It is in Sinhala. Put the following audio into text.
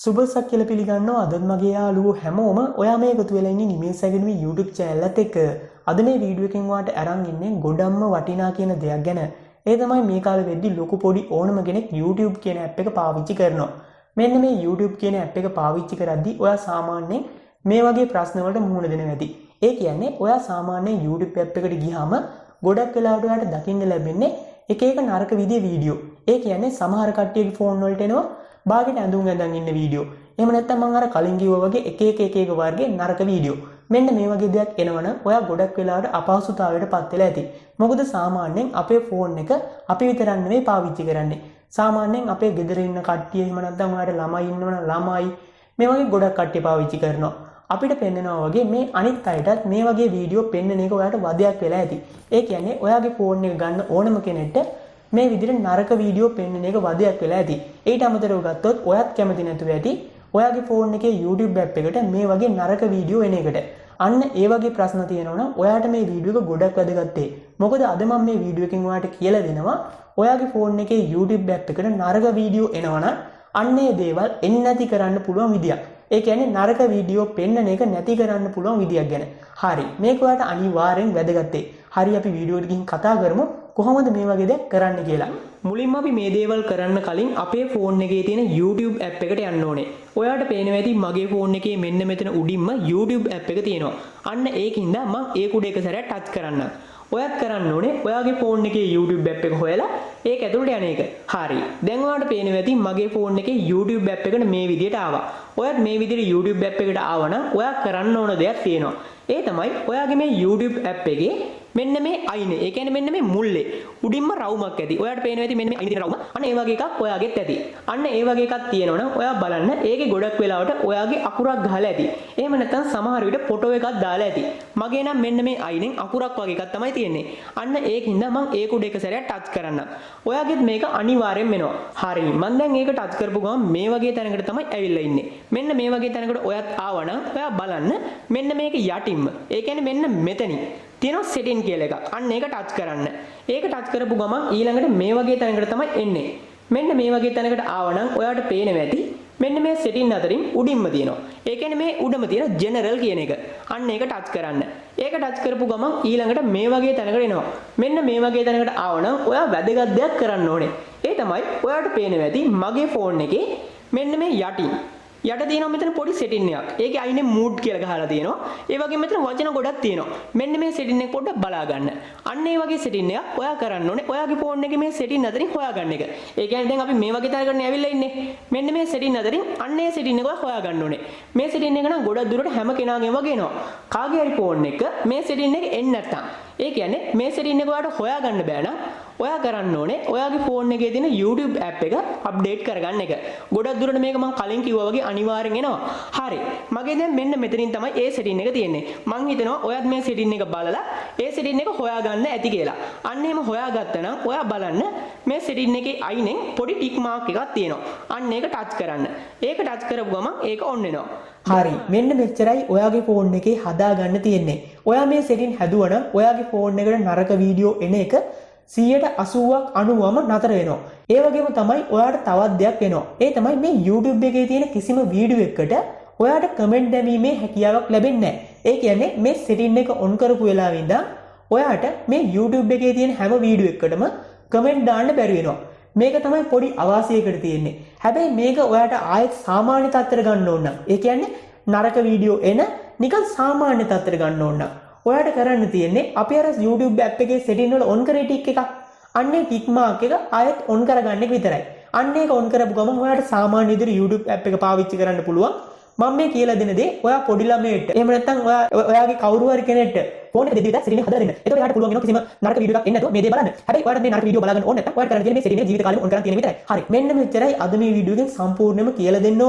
සුබසක් කියලා පිළිගන්නවා අදත් මගේ යාළුවෝ හැමෝම ඔයා මේ එකතු වෙලා ඉන්නේ නිමේෂ් අගනුවේ YouTube channel එකත් එක්ක. අද මේ වීඩියෝ එකෙන් ඔයාලට අරන් ඉන්නේ ගොඩක්ම වටිනා කියන දෙයක් ගැන. ඒ තමයි මේ කාලේ වෙද්දි ලොකු පොඩි ඕනම කෙනෙක් YouTube කියන app එක පාවිච්චි කරනවා. මෙන්න මේ YouTube කියන app එක පාවිච්චි කරද්දී ඔයා සාමාන්‍යයෙන් මේ වගේ ප්‍රශ්න වලට මුහුණ දෙනවා ඇති. ඒ කියන්නේ ඔයා සාමාන්‍යයෙන් YouTube app එකට ගියාම ගොඩක් වෙලාවට ඔයාලට දකින්න ලැබෙන්නේ එක එක නරක විදිහේ වීඩියෝ. ඒ කියන්නේ සමහර කට්ටියගේ ෆෝන් වලට එනවා බාගෙට ඇඳුම් ඇඳන් ඉන්න වීඩියෝ. එහෙම නැත්නම් මම අර කලින් කිව්වා වගේ එක එක වර්ගයේ නරක වීඩියෝ. මෙන්න මේ වගේ දෙයක් එනවනම් ඔයා ගොඩක් වෙලාවට අපහසුතාවයට පත් වෙලා ඇති. මොකද සාමාන්‍යයෙන් අපේ ෆෝන් එක අපි විතරක් නෙමෙයි පාවිච්චි කරන්නේ. සාමාන්‍යයෙන් අපේ ගෙදර ඉන්න කට්ටිය එහෙම නැත්නම් ඔයාලට ළමයි ඉන්නවනම් ළමයි මේ වගේ ගොඩක් කට්ටිය පාවිච්චි කරනවා. අපිට පෙන්නනවා වගේ මේ අනිත් අයටත් මේ වගේ වීඩියෝ පෙන්වන එක ඔයාලට වදයක් වෙලා ඇති. ඒ කියන්නේ ඔයාගේ ෆෝන් එක ගන්න ඕනම කෙනෙක්ට මේ විදිහට නරක වීඩියෝ පෙන්වන එක වදයක් වෙලා ඇති. ඊට අමතරව ගත්තොත් ඔයත් කැමති නැතුව ඇති ඔයාගේ ෆෝන් එකේ YouTube app එකට මේ වගේ නරක වීඩියෝ එන එකට. අන්න ඒ වගේ ප්‍රශ්න තියෙනවා නම් ඔයාට මේ වීඩියෝ එක ගොඩක් වැදගත්. මොකද අද මම මේ වීඩියෝ එකෙන් ඔයාලට කියලා දෙනවා ඔයාගේ ෆෝන් එකේ YouTube app එකට නරක වීඩියෝ එනවනම් අන්න ඒ දේවල් එන්නේ නැති කරන්න පුළුවන් විදියක්. ඒ කියන්නේ නරක වීඩියෝ පෙන්වන එක නැති කරන්න පුළුවන් විදියක් ගැන. හරි. මේක ඔයාලට අනිවාර්යෙන් වැදගත්. හරි අපි වීඩියෝ එකට ගිහින් කතා කරමු කොහොමද මේ වගේ දෙයක් කරන්න කියලා. මුලින්ම අපි මේ දේවල් කරන්න කලින් අපේ ෆෝන් එකේ තියෙන YouTube app එකට යන්න ඕනේ. ඔයාලට පේනවා ඇති මගේ ෆෝන් එකේ මෙන්න මෙතන උඩින්ම YouTube app එක තියෙනවා. අන්න ඒකින්ද මම ඒ කුඩ එක සැරයක් ටච් කරන්න. ඔයත් කරන්න ඕනේ ඔයාගේ ෆෝන් එකේ YouTube app එක හොයලා ඒක ඇතුළට යන එක. හරි. දැන් ඔයාලට පේනවා ඇති මගේ ෆෝන් එකේ YouTube app එකට මේ විදියට ආවා. ඔයත් මේ විදියට YouTube app එකට ආවනම් ඔයා කරන්න ඕන දෙයක් තියෙනවා. ඒ තමයි ඔයාගේ මේ YouTube app එකේ මෙන්න මේ අයිනේ. ඒ කියන්නේ මෙන්න මේ මුල්ලේ උඩින්ම රවුමක් ඇති. ඔයාලට පේනවා ඇති මෙන්න මේ අයිනේ තියෙන රවුම. අන්න ඒ වගේ එකක් ඔයාගෙත් ඇති. අන්න ඒ වගේ එකක් තියෙනවනම් ඔයා බලන්න ඒකේ ගොඩක් වෙලාවට ඔයාගේ අකුරක් ගහලා ඇති. එහෙම නැත්නම් සමහර විට ෆොටෝ එකක් දාලා ඇති. මගේ නම් මෙන්න මේ අයිනෙන් අකුරක් වගේ එකක් තමයි තියෙන්නේ. අන්න ඒකින්ද මම ඒ කුඩ එක සැරයක් ටච් කරන්න. ඔයාගෙත් මේක අනිවාර්යෙන් වෙනවා. හරි. මම දැන් ඒක ටච් කරපු ගමන් මේ වගේ තැනකට තමයි ඇවිල්ලා ඉන්නේ. මෙන්න මේ වගේ තැනකට ඔයත් ආවනම් ඔයා බලන්න මෙන්න මේක යටින්ම. ඒ කියන්නේ මෙන්න මෙතනින් තියෙනවා setting කියලා එකක්. අන්න ඒක ටච් කරන්න. ඒක ටච් කරපු ගමන් ඊළඟට මේ වගේ තැනකට තමයි එන්නේ. මෙන්න මේ වගේ තැනකට ආවනම් ඔයාට පේනවා ඇති මෙන්න මේ setting අතරින් උඩින්ම තියෙනවා. ඒ කියන්නේ මේ උඩම තියෙන general කියන එක. අන්න ඒක ටච් කරන්න. ඒක ටච් කරපු ගමන් ඊළඟට මේ වගේ තැනකට එනවා. මෙන්න මේ වගේ තැනකට ආවනම් ඔයා වැදගත් දෙයක් කරන්න ඕනේ. ඒ තමයි ඔයාට පේනවා ඇති මගේ ෆෝන් එකේ මෙන්න මේ යටින් යට තියෙනවා මෙතන පොඩි setting එකක්. ඒකේ අයිනේ mood කියලා ගහලා තියෙනවා. ඒ වගේම මෙතන වචන ගොඩක් තියෙනවා. මෙන්න මේ setting එක පොඩ්ඩක් බලා ගන්න. අන්න ඒ වගේ setting එකක් ඔයා කරන්න ඕනේ. ඔයාගේ ෆෝන් එකේ මේ setting අතරින් හොයාගන්න එක. ඒ කියන්නේ දැන් අපි මේ වගේ තැනකට ඇවිල්ලා ඉන්නේ. මෙන්න මේ setting අතරින් අන්න ඒ setting එක හොයාගන්න ඕනේ. මේ setting එක නම් ගොඩක් දුරට හැම කෙනාගේම වගේ එනවා. කාගේ හරි ෆෝන් එක මේ setting එක එන්නේ නැත්තම් ඒ කියන්නේ මේ setting එක ඔයාලට හොයාගන්න බෑ නම් ඔයා කරන්න ඕනේ ඔයාගේ ෆෝන් එකේ තියෙන YouTube app එක අප්ඩේට් කරගන්න එක. ගොඩක් දුරට මේක මම කලින් කිව්වා වගේ අනිවාර්යෙන් එනවා. හරි. මගේ දැන් මෙන්න මෙතනින් තමයි ඒ setting එක තියෙන්නේ. මං හිතනවා ඔයත් මේ setting එක බලලා ඒ setting එක හොයාගන්න ඇති කියලා. අන්න එහෙම හොයාගත්තා නම් ඔයා බලන්න මේ setting එකේ අයිනෙන් පොඩි ටික් මාක් එකක් තියෙනවා. අන්න ඒක ටච් කරන්න. ඒක ටච් කරපු ගමන් ඒක ඔන් වෙනවා. හරි. මෙන්න මෙච්චරයි ඔයාගේ ෆෝන් එකේ හදාගන්න තියෙන්නේ. ඔයා මේ setting හැදුවා නම් ඔයාගේ ෆෝන් එකට නරක වීඩියෝ එන එක 80%ක් 90ම නතර වෙනවා. ඒ වගේම තමයි ඔයාට තවත් දෙයක් වෙනවා. ඒ තමයි මේ YouTube එකේ තියෙන කිසිම වීඩියෝ එකකට ඔයාට කමෙන්ට් දැමීමේ හැකියාවක් ලැබෙන්නේ නැහැ. ඒ කියන්නේ මේ setting එක ඔන් කරපු වෙලාවෙ ඉඳන් ඔයාට මේ YouTube එකේ තියෙන හැම වීඩියෝ එකකටම කමෙන්ට් දාන්න බැරි වෙනවා. මේක තමයි පොඩි අවාසියකට තියෙන්නේ. හැබැයි මේක ඔයාට ආයෙත් සාමාන්‍ය තත්ත්වයට ගන්න ඕන නම් ඒ කියන්නේ නරක වීඩියෝ එන නිකන් සාමාන්‍ය තත්ත්වයට ගන්න ඕන නම් ඔයාට කරන්න තියෙන්නේ අපි අර YouTube app එකේ setting වල on කරේ ටික් එකක්. අන්නේ ටික් මාක් එක ආයෙත් on කරගන්න එක විතරයි. අන්න ඒක on කරපු ගමන් ඔයාට සාමාන්‍ය විදිහට YouTube app එක පාවිච්චි කරන්න පුළුවන්. මම මේ කියලා දෙන දේ ඔයා පොඩි ළමයෙක්ට එහෙම නැත්නම් ඔයාගේ කවුරු හරි කෙනෙක්ට ෆෝන් එක දෙද්දි setting එක හදලා දෙන්න. එතකොට එයාට පුළුවන් වෙනවා කිසිම නරක වීඩියෝ එකක් එන්නේ නැතුව මේ දේ බලන්න. හැබැයි ඔයාට මේ නරක වීඩියෝ බලා ගන්න ඕනේ නැත්නම් ඔයාට කරන්න තියෙන්නේ මේ setting එක ජීවිත කාලෙම on කරන් තියෙන විතරයි. හරි. මෙන්න මෙච්චරයි අද මේ වීඩියෝ එකෙන් සම්පූර්ණයෙන්ම කියලා දෙන්න